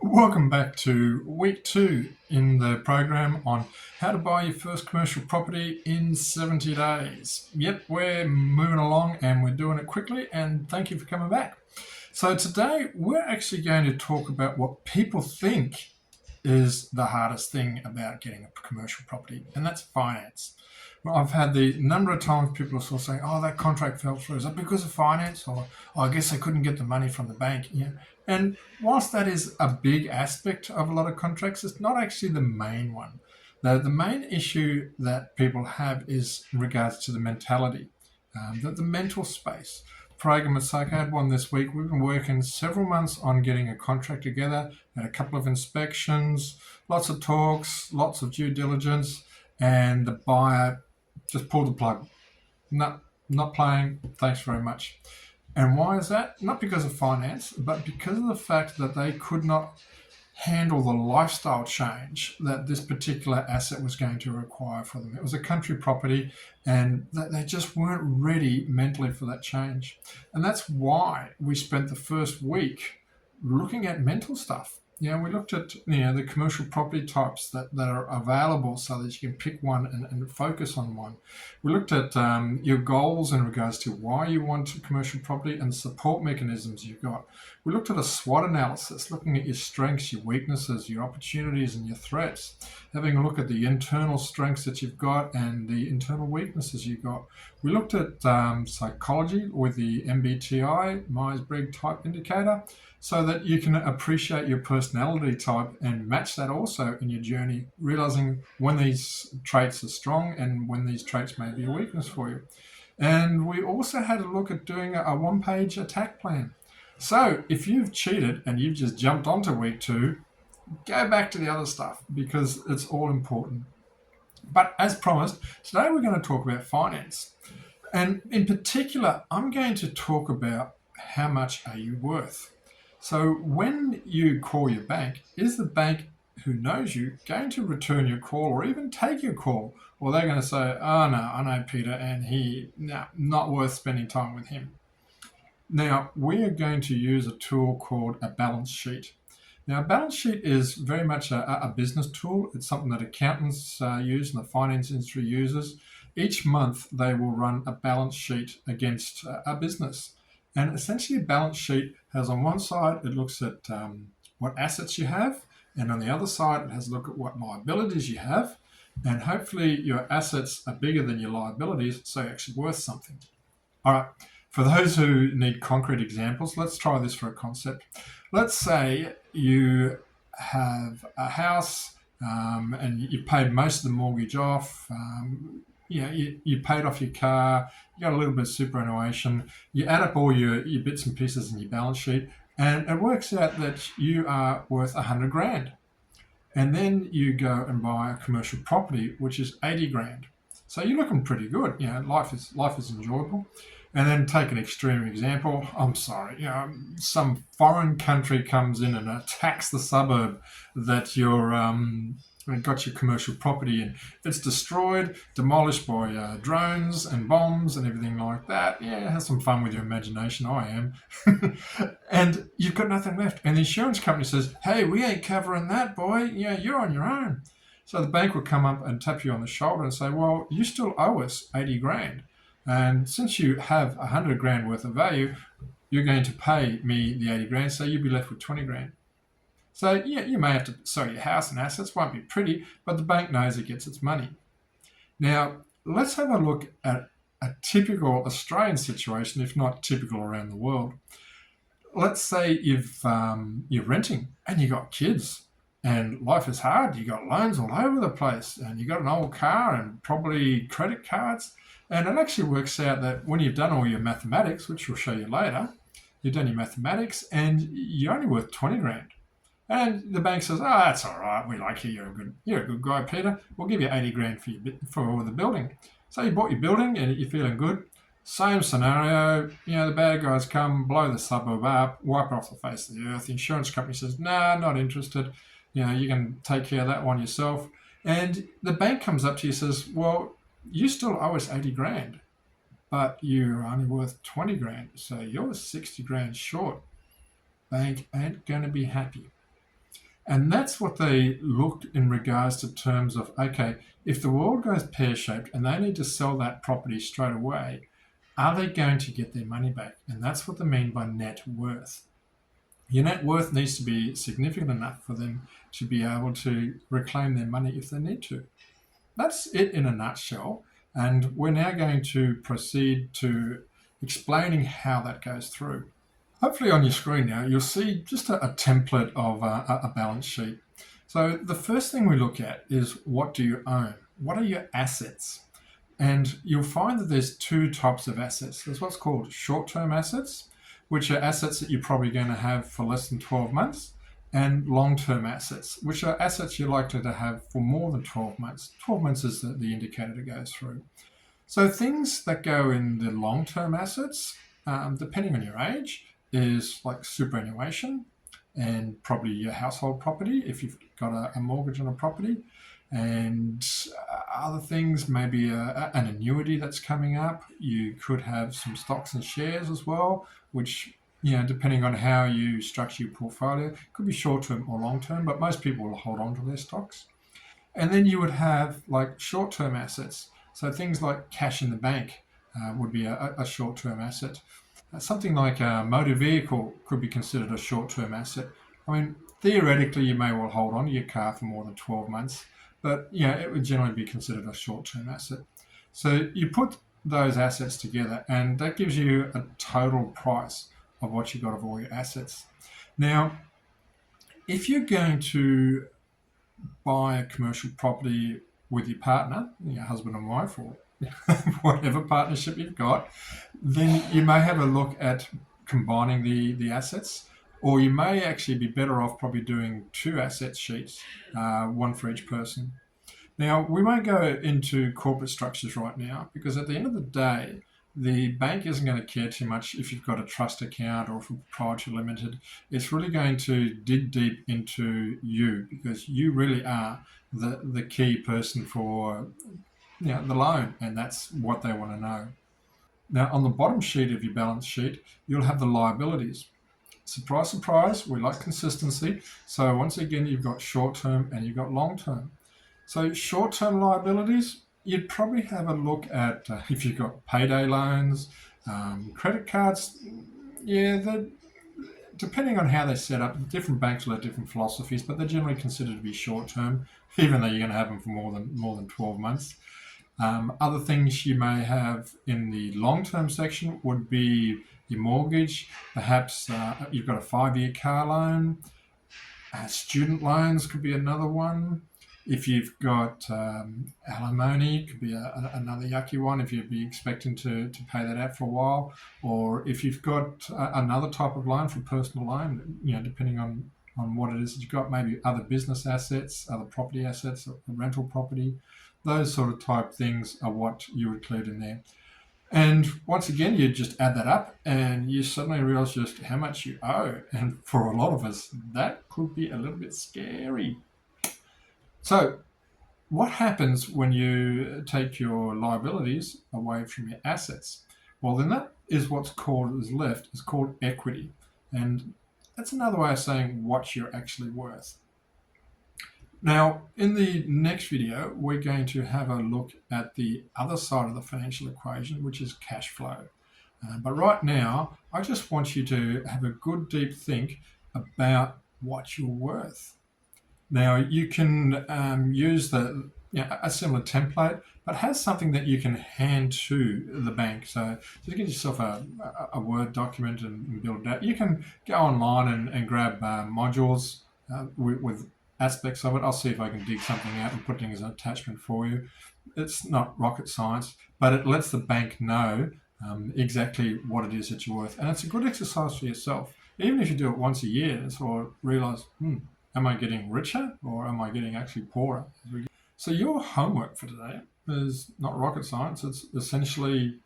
Welcome back to week 2 in the program on how to buy your first commercial property in 70 days. Yep, we're moving along and we're doing it quickly, and thank you for coming back. So, today we're actually going to talk about what people think is the hardest thing about getting a commercial property, and that's finance. Well, I've had the number of times people are sort of saying, "Oh, that contract fell through. Is that because of finance?" Or, "Oh, I guess they couldn't get the money from the bank." Yeah. And whilst that is a big aspect of a lot of contracts, it's not actually the main one. The main issue that people have is in regards to the mentality, the mental space. For argument's sake, I had one this week. We've been working several months on getting a contract together, had a couple of inspections, lots of talks, lots of due diligence, and the buyer just pulled the plug. No, not playing. Thanks very much. And why is that? Not because of finance, but because of the fact that they could not handle the lifestyle change that this particular asset was going to require for them. It was a country property, and they just weren't ready mentally for that change. And that's why we spent the first week looking at mental stuff. We looked at the commercial property types that are available so that you can pick one and focus on one. We looked at your goals in regards to why you want a commercial property and support mechanisms you've got. We looked at a SWOT analysis, looking at your strengths, your weaknesses, your opportunities, and your threats. Having a look at the internal strengths that you've got and the internal weaknesses you've got. We looked at psychology with the MBTI, Myers-Briggs Type Indicator, so that you can appreciate your personality type and match that also in your journey, realizing when these traits are strong and when these traits may be a weakness for you. And we also had a look at doing a one-page attack plan. So if you've cheated and you've just jumped onto week 2, go back to the other stuff because it's all important. But as promised, today we're going to talk about finance. And in particular, I'm going to talk about how much are you worth. So when you call your bank, is the bank who knows you going to return your call or even take your call? Or they're going to say, "Oh no, I know Peter and not worth spending time with him." Now, we are going to use a tool called a balance sheet. Now, a balance sheet is very much a business tool. It's something that accountants use and the finance industry uses. Each month, they will run a balance sheet against a business. And essentially, a balance sheet has on one side, it looks at what assets you have. And on the other side, it has a look at what liabilities you have. And hopefully, your assets are bigger than your liabilities, so you're actually worth something. All right. For those who need concrete examples, let's try this for a concept. Let's say you have a house and you've paid most of the mortgage off. You paid off your car, you got a little bit of superannuation, you add up all your bits and pieces in your balance sheet, and it works out that you are worth 100 grand. And then you go and buy a commercial property, which is 80 grand. So you're looking pretty good. Life is enjoyable. And then take an extreme example. I'm sorry, some foreign country comes in and attacks the suburb that you're got your commercial property in. It's destroyed, demolished by drones and bombs and everything like that. Yeah, have some fun with your imagination. I am. And you've got nothing left. And the insurance company says, "Hey, we ain't covering that, boy. You're on your own." So the bank will come up and tap you on the shoulder and say, "Well, you still owe us 80 grand. And since you have 100 grand worth of value, you're going to pay me the 80 grand, so you'll be left with 20 grand. So yeah, you may have to sell your house and assets, won't be pretty, but the bank knows it gets its money. Now, let's have a look at a typical Australian situation, if not typical around the world. Let's say you're renting and you got kids and life is hard. You got loans all over the place and you got an old car and probably credit cards. And it actually works out that when you've done all your mathematics, which we'll show you later, you've done your mathematics and you're only worth 20 grand. And the bank says, "Oh, that's all right. We like you. You're a good guy, Peter. We'll give you 80 grand for the building." So you bought your building and you're feeling good. Same scenario. The bad guys come, blow the suburb up, wipe it off the face of the earth. The insurance company says, "Nah, not interested. You can take care of that one yourself." And the bank comes up to you and says, "Well, you still owe us 80 grand, but you're only worth 20 grand. So you're 60 grand short." Bank ain't going to be happy. And that's what they looked in regards to terms of, okay, if the world goes pear-shaped and they need to sell that property straight away, are they going to get their money back? And that's what they mean by net worth. Your net worth needs to be significant enough for them to be able to reclaim their money if they need to. That's it in a nutshell. And we're now going to proceed to explaining how that goes through. Hopefully on your screen now, you'll see just a template of a balance sheet. So the first thing we look at is, what do you own? What are your assets? And you'll find that there's two types of assets. There's what's called short-term assets, which are assets that you're probably going to have for less than 12 months, and long-term assets, which are assets you're likely to have for more than 12 months. 12 months is the indicator that goes through. So things that go in the long-term assets, depending on your age, is like superannuation and probably your household property if you've got a mortgage on a property, and other things, maybe an annuity that's coming up. You could have some stocks and shares as well, which, depending on how you structure your portfolio, could be short term or long term, but most people will hold on to their stocks. And then you would have like short term assets. So things like cash in the bank would be a short term asset. Something like a motor vehicle could be considered a short term asset. I mean, theoretically, you may well hold on to your car for more than 12 months, but it would generally be considered a short term asset. So you put those assets together, and that gives you a total price of what you've got of all your assets. Now, if you're going to buy a commercial property with your partner, your husband and wife, or whatever partnership you've got, then you may have a look at combining the assets, or you may actually be better off probably doing two asset sheets, one for each person. Now, we won't go into corporate structures right now, because at the end of the day, the bank isn't going to care too much if you've got a trust account or if you're proprietary limited. It's really going to dig deep into you, because you really are the key person for the loan, and that's what they want to know. Now, on the bottom sheet of your balance sheet, you'll have the liabilities. Surprise, surprise, we like consistency. So once again, you've got short-term and you've got long-term. So short-term liabilities, you'd probably have a look at if you've got payday loans, credit cards. Depending on how they're set up, different banks will have different philosophies, but they're generally considered to be short-term, even though you're going to have them for more than 12 months. Other things you may have in the long-term section would be your mortgage. Perhaps you've got a 5-year car loan. Student loans could be another one. If you've got alimony, it could be another yucky one if you'd be expecting to pay that out for a while. Or if you've got another type of loan for personal loan, depending on what it is that you've got, maybe other business assets, other property assets, a rental property. Those sort of type things are what you include in there. And once again, you just add that up and you suddenly realize just how much you owe. And for a lot of us, that could be a little bit scary. So what happens when you take your liabilities away from your assets? Well, then that is what's called, is left, is called equity. And that's another way of saying what you're actually worth. Now, in the next video, we're going to have a look at the other side of the financial equation, which is cash flow. But right now, I just want you to have a good deep think about what you're worth. Now, you can use a similar template, but has something that you can hand to the bank. So just get yourself a Word document and build it out. You can go online and grab modules with aspects of it. I'll see if I can dig something out and put it as an attachment for you. It's not rocket science, but it lets the bank know exactly what it is that you're worth. And it's a good exercise for yourself. Even if you do it once a year and sort of realize, am I getting richer or am I getting actually poorer? So your homework for today is not rocket science. It's essentially,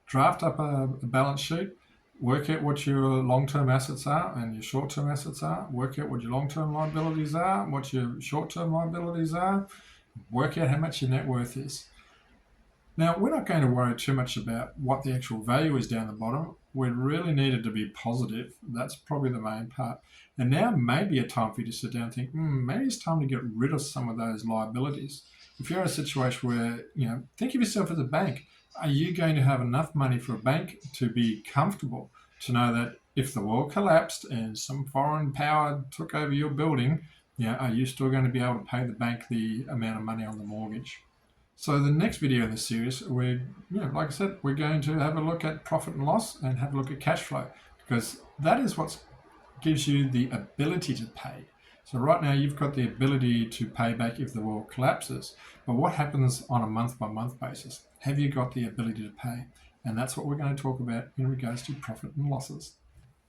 draft up a balance sheet, work out what your long-term assets are and your short-term assets are, work out what your long-term liabilities are, what your short-term liabilities are, work out how much your net worth is. Now, we're not going to worry too much about what the actual value is down the bottom. we really needed to be positive. That's probably the main part. And now may be a time for you to sit down and think, maybe it's time to get rid of some of those liabilities. If you're in a situation where, think of yourself as a bank. Are you going to have enough money for a bank to be comfortable to know that if the world collapsed and some foreign power took over your building, are you still going to be able to pay the bank the amount of money on the mortgage? So the next video in the series, like I said, we're going to have a look at profit and loss and have a look at cash flow, because that is what gives you the ability to pay. So right now you've got the ability to pay back if the world collapses, but what happens on a month-by-month basis? Have you got the ability to pay? And that's what we're going to talk about in regards to profit and losses.